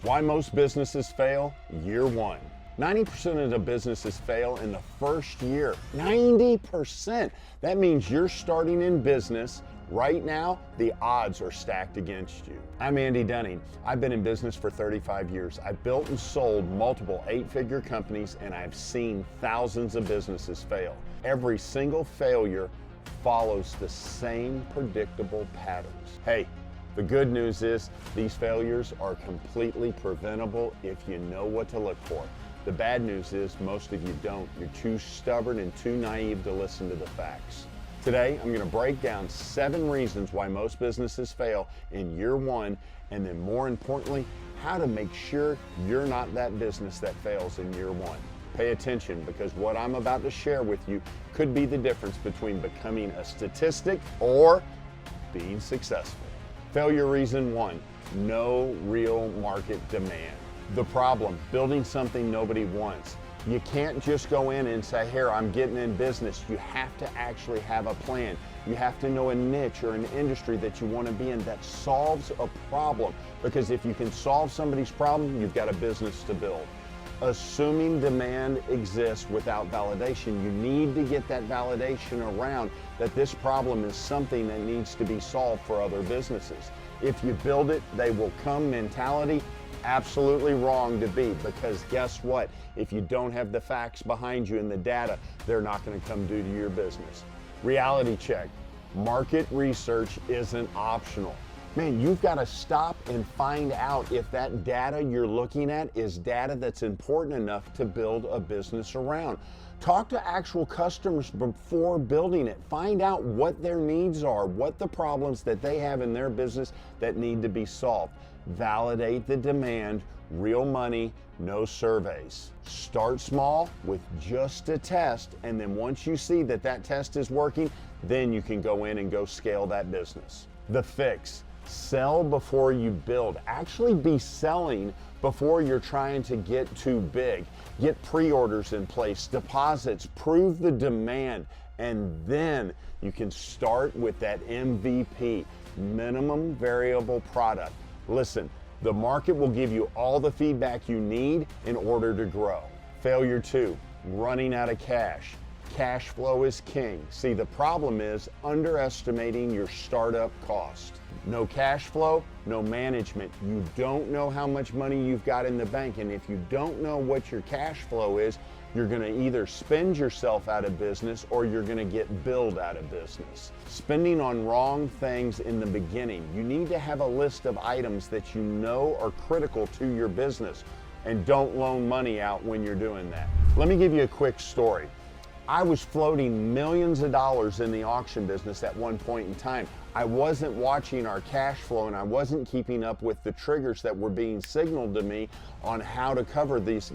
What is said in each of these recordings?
Why most businesses fail year one. 90% of the businesses fail in the first year. 90%. That means you're starting in business. Right now, the odds are stacked against you. I'm Andy Dunning. I've been in business for 35 years. I've built and sold multiple 8-figure companies, and I've seen thousands of businesses fail. Every single failure follows the same predictable patterns. Hey, the good news is these failures are completely preventable if you know what to look for. The bad news is most of you don't. You're too stubborn and too naive to listen to the facts. Today, I'm going to break down 7 reasons why most businesses fail in year one, and then more importantly, how to make sure you're not that business that fails in year one. Pay attention, because what I'm about to share with you could be the difference between becoming a statistic or being successful. Failure reason 1, no real market demand. The problem, building something nobody wants. You can't just go in and say, here, I'm getting in business. You have to actually have a plan. You have to know a niche or an industry that you want to be in that solves a problem. Because if you can solve somebody's problem, you've got a business to build. Assuming demand exists without validation, you need to get that validation around that this problem is something that needs to be solved for other businesses. If you build it, they will come mentality. Absolutely wrong to be, because guess what? If you don't have the facts behind you and the data, they're not going to come due to your business. Reality check. Market research isn't optional. Man, you've got to stop and find out if that data you're looking at is data that's important enough to build a business around. Talk to actual customers before building it. Find out what their needs are, what the problems that they have in their business that need to be solved. Validate the demand, real money, no surveys. Start small with just a test, and then once you see that that test is working, then you can go in and go scale that business. The fix. Sell before you build. Actually be selling before you're trying to get too big. Get pre-orders in place, deposits, prove the demand, and then you can start with that MVP, minimum variable product. Listen, the market will give you all the feedback you need in order to grow. Failure 2, running out of cash. Cash flow is king. See, the problem is underestimating your startup cost. No cash flow, no management. You don't know how much money you've got in the bank, and if you don't know what your cash flow is, you're going to either spend yourself out of business or you're going to get billed out of business. Spending on wrong things in the beginning. You need to have a list of items that you know are critical to your business, and don't loan money out when you're doing that. Let me give you a quick story. I was floating millions of dollars in the auction business at one point in time. I wasn't watching our cash flow, and I wasn't keeping up with the triggers that were being signaled to me on how to cover this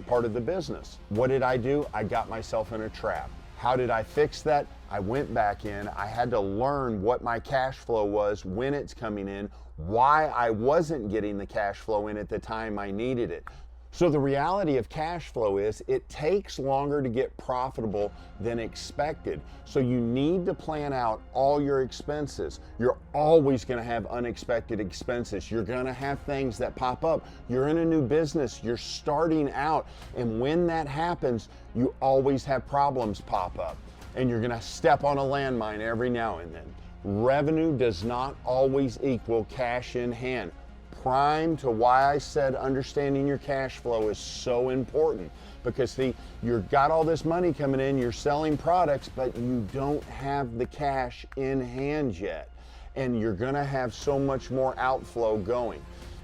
part of the business. What did I do? I got myself in a trap. How did I fix that? I went back in. I had to learn what my cash flow was, when it's coming in, why I wasn't getting the cash flow in at the time I needed it. So the reality of cash flow is it takes longer to get profitable than expected. So you need to plan out all your expenses. You're always going to have unexpected expenses. You're going to have things that pop up. You're in a new business. You're starting out. And when that happens, you always have problems pop up. And you're going to step on a landmine every now and then. Revenue does not always equal cash in hand. Prime to why I said understanding your cash flow is so important, because see, you've got all this money coming in, you're selling products, but you don't have the cash in hand yet, and you're going to have so much more outflow going.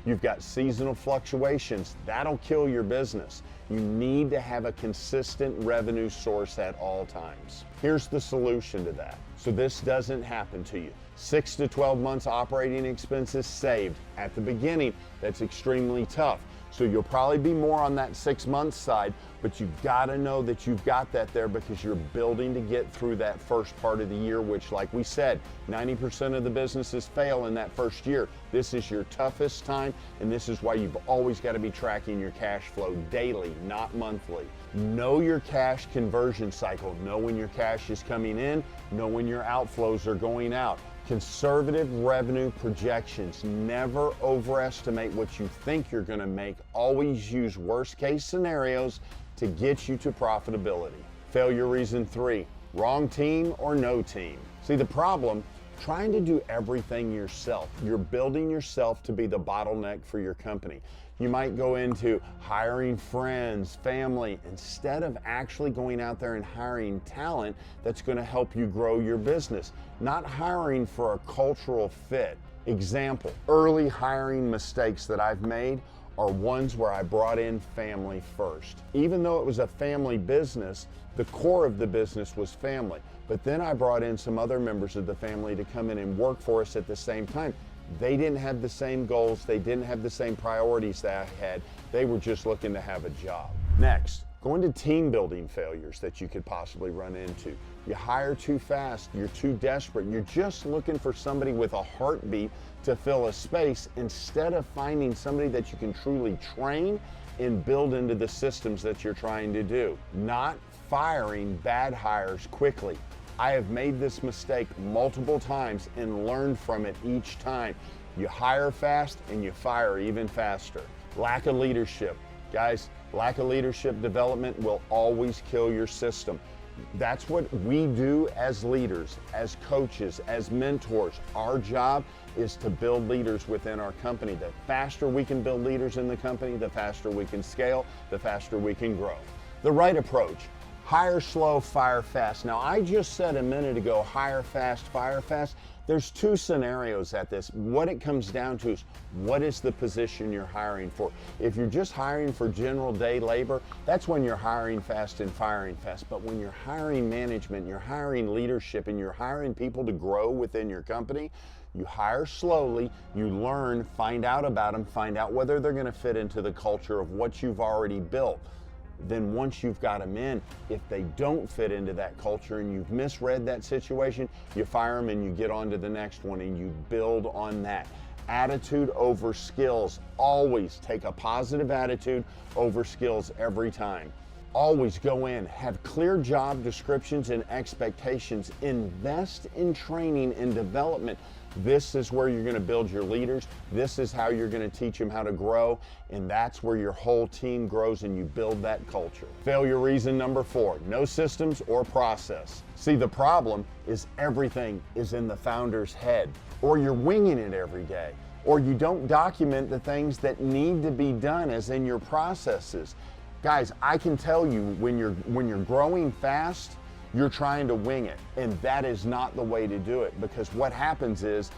You've got seasonal fluctuations. That'll kill your business. You need to have a consistent revenue source at all times. Here's the solution to that, so this doesn't happen to you. 6 to 12 months operating expenses saved. At the beginning, that's extremely tough. So you'll probably be more on that 6 month side, but you've got to know that you've got that there, because you're building to get through that first part of the year, which, like we said, 90% of the businesses fail in that first year. This is your toughest time, and this is why you've always got to be tracking your cash flow daily, not monthly. Know your cash conversion cycle. Know when your cash is coming in, know when your outflows are going out. Conservative revenue projections. Never overestimate what you think you're going to make. Always use worst case scenarios to get you to profitability. Failure reason 3, wrong team or no team. See the problem, trying to do everything yourself. You're building yourself to be the bottleneck for your company. You might go into hiring friends, family, instead of actually going out there and hiring talent that's going to help you grow your business, not hiring for a cultural fit. Example, early hiring mistakes that I've made are ones where I brought in family first. Even though it was a family business, the core of the business was family. But then I brought in some other members of the family to come in and work for us at the same time. They didn't have the same goals, they didn't have the same priorities that I had. They were just looking to have a job. Next, go into team building failures that you could possibly run into. You hire too fast, you're too desperate, you're just looking for somebody with a heartbeat to fill a space instead of finding somebody that you can truly train and build into the systems that you're trying to do. Not firing bad hires quickly. I have made this mistake multiple times and learned from it each time. You hire fast and you fire even faster. Lack of leadership. Guys, lack of leadership development will always kill your system. That's what we do as leaders, as coaches, as mentors. Our job is to build leaders within our company. The faster we can build leaders in the company, the faster we can scale, the faster we can grow. The right approach. Hire slow, fire fast. Now, I just said a minute ago, hire fast, fire fast. There's two scenarios at this. What it comes down to is, what is the position you're hiring for? If you're just hiring for general day labor, that's when you're hiring fast and firing fast. But when you're hiring management, you're hiring leadership, and you're hiring people to grow within your company, you hire slowly, you learn, find out about them, find out whether they're going to fit into the culture of what you've already built. Then once you've got them in, if they don't fit into that culture and you've misread that situation, you fire them and you get on to the next one and you build on that. Attitude over skills. Always take a positive attitude over skills every time. Always go in, have clear job descriptions and expectations. Invest in training and development. This is where you're going to build your leaders. This is how you're going to teach them how to grow. And that's where your whole team grows and you build that culture. Failure reason number 4, no systems or process. See, the problem is everything is in the founder's head, or you're winging it every day, or you don't document the things that need to be done as in your processes. Guys, I can tell you when you're growing fast, you're trying to wing it, and that is not the way to do it, because what happens is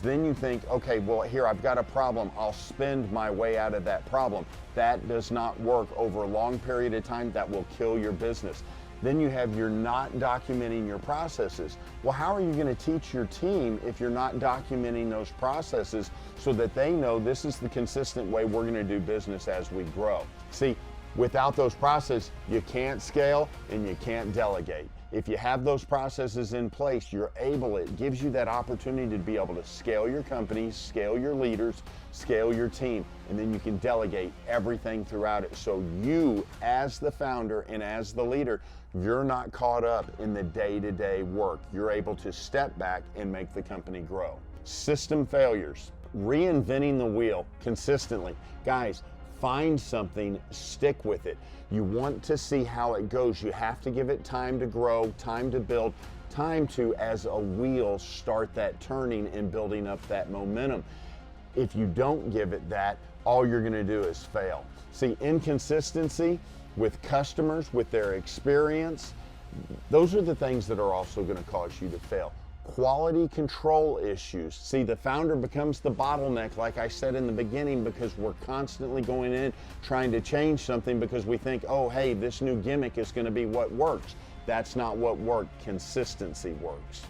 then you think, okay, well, here I've got a problem, I'll spend my way out of that problem. That does not work over a long period of time. That will kill your business. Then you have you're not documenting your processes. Well, how are you going to teach your team if you're not documenting those processes so that they know this is the consistent way we're going to do business as we grow? See, without those processes, you can't scale and you can't delegate. If you have those processes in place, it gives you that opportunity to be able to scale your company, scale your leaders, scale your team, and then you can delegate everything throughout it. So you, as the founder and as the leader, you're not caught up in the day-to-day work. You're able to step back and make the company grow. System failures, reinventing the wheel consistently. Guys, find something, stick with it. You want to see how it goes. You have to give it time to grow, time to build, time to, as a wheel, start that turning and building up that momentum. If you don't give it that, all you're going to do is fail. See, inconsistency with customers, with their experience, those are the things that are also going to cause you to fail. Quality control issues. See, the founder becomes the bottleneck, like I said in the beginning, because we're constantly going in trying to change something because we think, oh, hey, this new gimmick is going to be what works. That's not what works. Consistency works.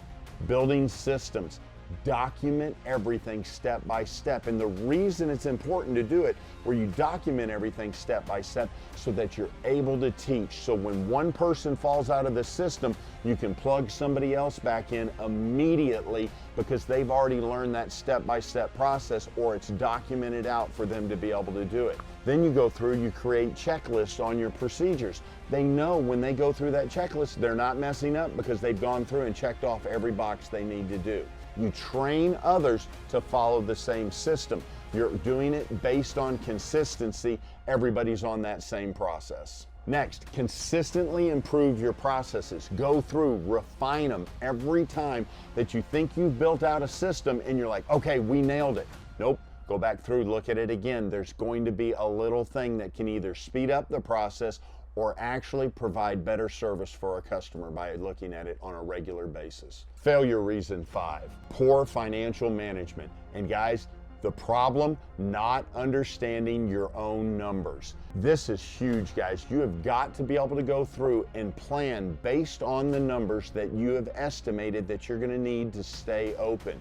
Building systems. Document everything step by step. And the reason it's important to do it where you document everything step by step so that you're able to teach. So when one person falls out of the system, you can plug somebody else back in immediately because they've already learned that step-by-step process, or it's documented out for them to be able to do it. Then you go through, you create checklists on your procedures. They know when they go through that checklist, they're not messing up because they've gone through and checked off every box they need to do. You train others to follow the same system. You're doing it based on consistency. Everybody's on that same process. Next, consistently improve your processes. Go through, refine them every time that you think you've built out a system and you're like, okay, we nailed it. Nope, go back through, look at it again. There's going to be a little thing that can either speed up the process or actually provide better service for a customer by looking at it on a regular basis. Failure reason 5, poor financial management. And guys, the problem, not understanding your own numbers. This is huge, guys. You have got to be able to go through and plan based on the numbers that you have estimated that you're going to need to stay open.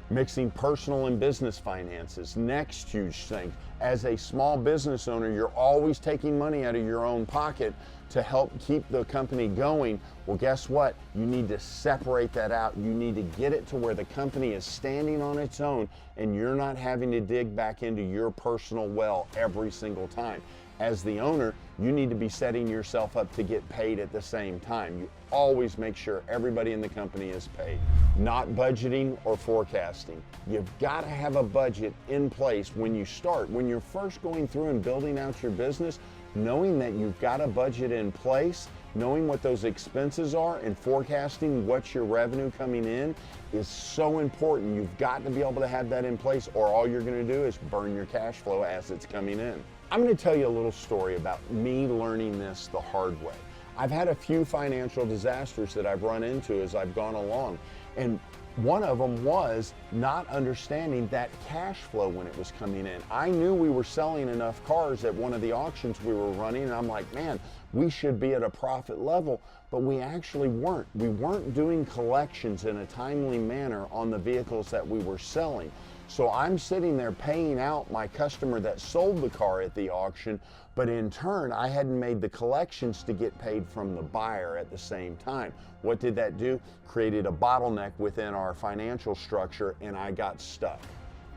Mixing personal and business finances, next huge thing. As a small business owner, you're always taking money out of your own pocket to help keep the company going. Well, guess what? You need to separate that out. You need to get it to where the company is standing on its own and you're not having to dig back into your personal well every single time. As the owner, you need to be setting yourself up to get paid at the same time. You always make sure everybody in the company is paid. Not budgeting or forecasting. You've got to have a budget in place when you start. When you're first going through and building out your business, knowing that you've got a budget in place, knowing what those expenses are and forecasting what's your revenue coming in is so important. You've got to be able to have that in place or all you're going to do is burn your cash flow as it's coming in. I'm going to tell you a little story about me learning this the hard way. I've had a few financial disasters that I've run into as I've gone along, and one of them was not understanding that cash flow when it was coming in. I knew we were selling enough cars at one of the auctions we were running, and I'm like, man, we should be at a profit level, but we actually weren't. We weren't doing collections in a timely manner on the vehicles that we were selling. So I'm sitting there paying out my customer that sold the car at the auction, but in turn, I hadn't made the collections to get paid from the buyer at the same time. What did that do? Created a bottleneck within our financial structure, and I got stuck.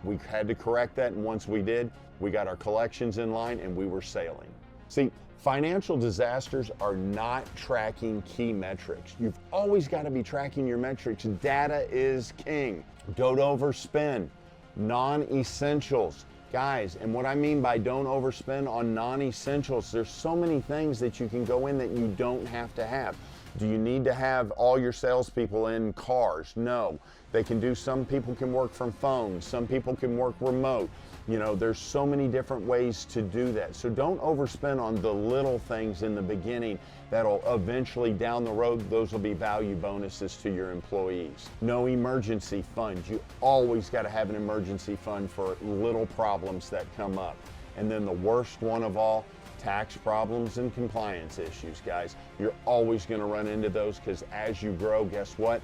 We had to correct that, and once we did, we got our collections in line and we were sailing. See, financial disasters are not tracking key metrics. You've always got to be tracking your metrics. Data is king. Don't overspend. Non-essentials. Guys, and what I mean by don't overspend on non-essentials, there's so many things that you can go in that you don't have to have. Do you need to have all your salespeople in cars? No. They can do, some people can work from phones, some people can work remote. You know, there's so many different ways to do that. So don't overspend on the little things in the beginning that'll eventually down the road, those will be value bonuses to your employees. No emergency funds. You always got to have an emergency fund for little problems that come up. And then the worst one of all, tax problems and compliance issues, guys. You're always going to run into those because as you grow, guess what?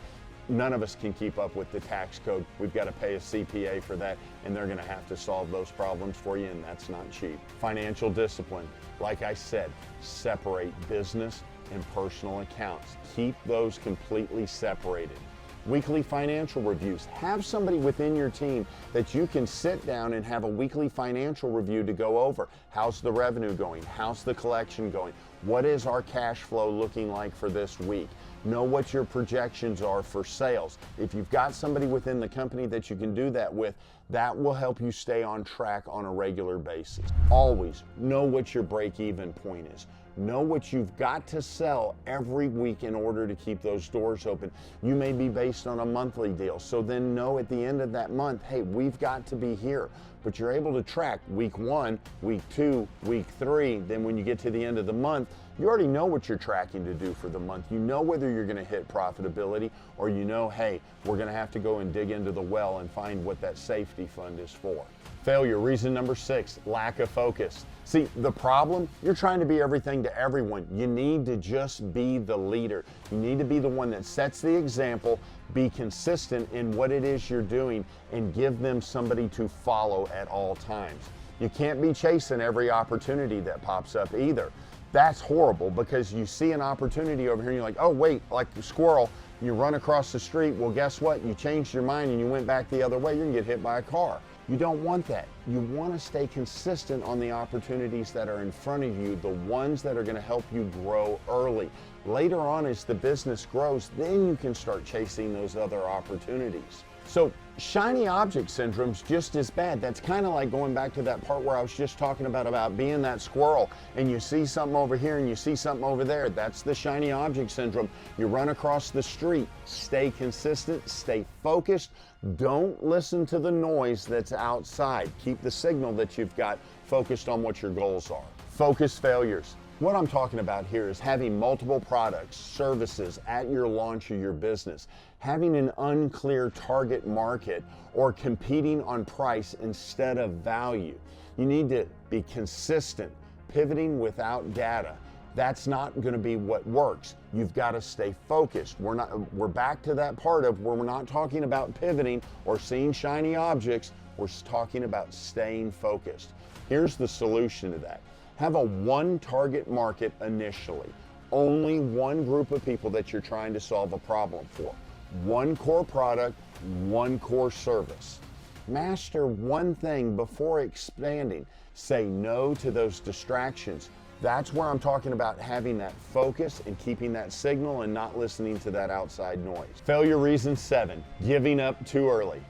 None of us can keep up with the tax code. We've got to pay a CPA for that, and they're going to have to solve those problems for you, and that's not cheap. Financial discipline. Like I said, separate business and personal accounts. Keep those completely separated. Weekly financial reviews. Have somebody within your team that you can sit down and have a weekly financial review to go over. How's the revenue going? How's the collection going? What is our cash flow looking like for this week? Know what your projections are for sales. If you've got somebody within the company that you can do that with, that will help you stay on track on a regular basis. Always know what your break-even point is. Know what you've got to sell every week in order to keep those doors open. You may be based on a monthly deal, so then know at the end of that month, hey, we've got to be here. But you're able to track week 1, week 2, week 3, then when you get to the end of the month, you already know what you're tracking to do for the month. You know whether you're going to hit profitability or you know, hey, we're going to have to go and dig into the well and find what that safety fund is for. Failure, reason number 6, lack of focus. See, the problem, you're trying to be everything to everyone. You need to just be the leader. You need to be the one that sets the example, be consistent in what it is you're doing, and give them somebody to follow at all times. You can't be chasing every opportunity that pops up either. That's horrible because you see an opportunity over here and you're like, oh wait, like a squirrel, you run across the street. Well, guess what? You changed your mind and you went back the other way. You're gonna get hit by a car. You don't want that. You want to stay consistent on the opportunities that are in front of you, the ones that are going to help you grow early. Later on, as the business grows, then you can start chasing those other opportunities. So shiny object syndrome's just as bad. That's kind of like going back to that part where I was just talking about being that squirrel, and you see something over here and you see something over there. That's the shiny object syndrome. You run across the street. Stay consistent, stay focused. Don't listen to the noise that's outside. Keep the signal that you've got focused on what your goals are. Focus failures. What I'm talking about here is having multiple products, services at your launch of your business, having an unclear target market, or competing on price instead of value. You need to be consistent, pivoting without data. That's not going to be what works. You've got to stay focused. We're back to that part of where we're not talking about pivoting or seeing shiny objects. We're talking about staying focused. Here's the solution to that. Have a one target market initially. Only one group of people that you're trying to solve a problem for. One core product, one core service. Master one thing before expanding. Say no to those distractions. That's where I'm talking about having that focus and keeping that signal and not listening to that outside noise. Failure reason 7, giving up too early.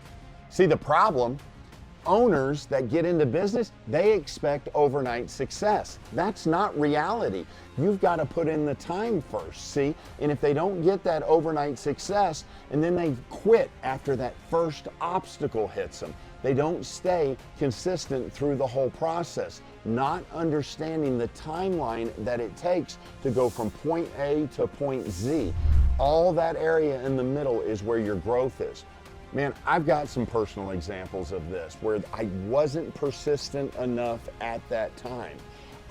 See, the problem, owners that get into business, they expect overnight success. That's not reality. You've got to put in the time first, see? And if they don't get that overnight success and then they quit after that first obstacle hits them, they don't stay consistent through the whole process, not understanding the timeline that it takes to go from point A to point Z. All that area in the middle is where your growth is. Man, I've got some personal examples of this where I wasn't persistent enough at that time.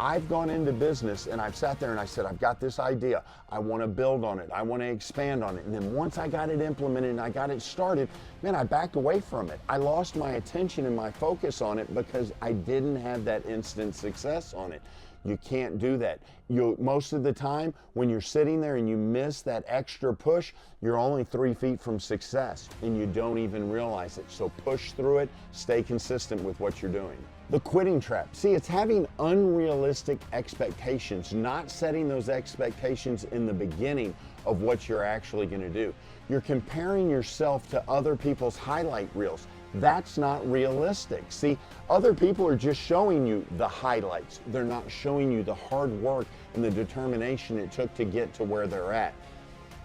I've gone into business and I've sat there and I said, I've got this idea. I want to build on it. I want to expand on it. And then once I got it implemented and I got it started, man, I backed away from it. I lost my attention and my focus on it because I didn't have that instant success on it. You can't do that. Most of the time, when you're sitting there and you miss that extra push, you're only 3 feet from success and you don't even realize it. So push through it, stay consistent with what you're doing. The quitting trap. See, it's having unrealistic expectations, not setting those expectations in the beginning of what you're actually going to do. You're comparing yourself to other people's highlight reels. That's not realistic. See, other people are just showing you the highlights. They're not showing you the hard work and the determination it took to get to where they're at.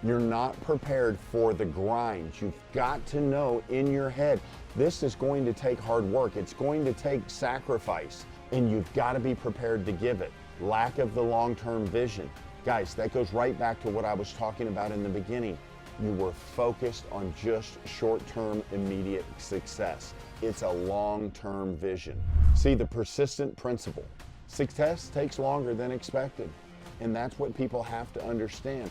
You're not prepared for the grind. You've got to know in your head, this is going to take hard work. It's going to take sacrifice, and you've got to be prepared to give it. Lack of the long-term vision. Guys, that goes right back to what I was talking about in the beginning. You were focused on just short-term immediate success. It's a long-term vision. See, the persistent principle. Success takes longer than expected, and that's what people have to understand.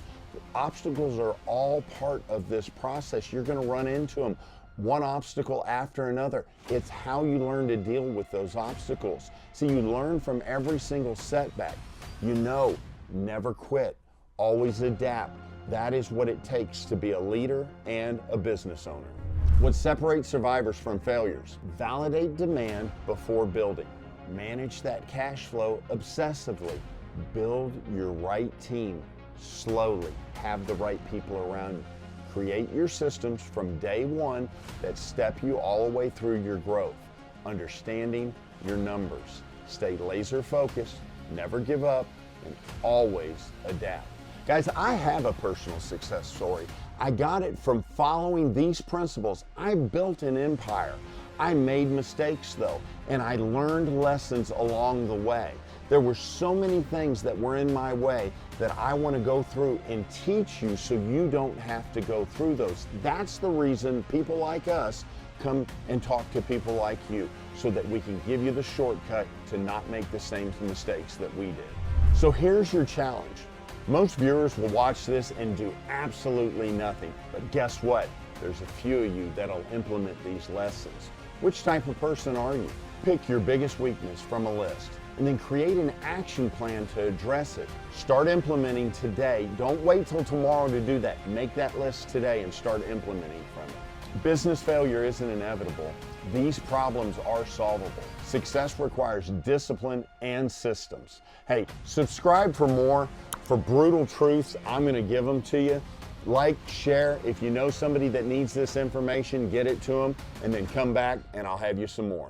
Obstacles are all part of this process. You're going to run into them, one obstacle after another. It's how you learn to deal with those obstacles. See, you learn from every single setback. You know, never quit, always adapt. That is what it takes to be a leader and a business owner. What separates survivors from failures? Validate demand before building. Manage that cash flow obsessively. Build your right team slowly. Have the right people around you. Create your systems from day one that step you all the way through your growth. Understanding your numbers. Stay laser focused, never give up, and always adapt. Guys, I have a personal success story. I got it from following these principles. I built an empire. I made mistakes though, and I learned lessons along the way. There were so many things that were in my way that I want to go through and teach you so you don't have to go through those. That's the reason people like us come and talk to people like you, so that we can give you the shortcut to not make the same mistakes that we did. So here's your challenge. Most viewers will watch this and do absolutely nothing. But guess what? There's a few of you that'll implement these lessons. Which type of person are you? Pick your biggest weakness from a list and then create an action plan to address it. Start implementing today. Don't wait till tomorrow to do that. Make that list today and start implementing from it. Business failure isn't inevitable. these problems are solvable. Success requires discipline and systems. Hey, subscribe for more. For brutal truths, I'm going to give them to you. Like, share. If you know somebody that needs this information, get it to them, and then come back and I'll have you some more.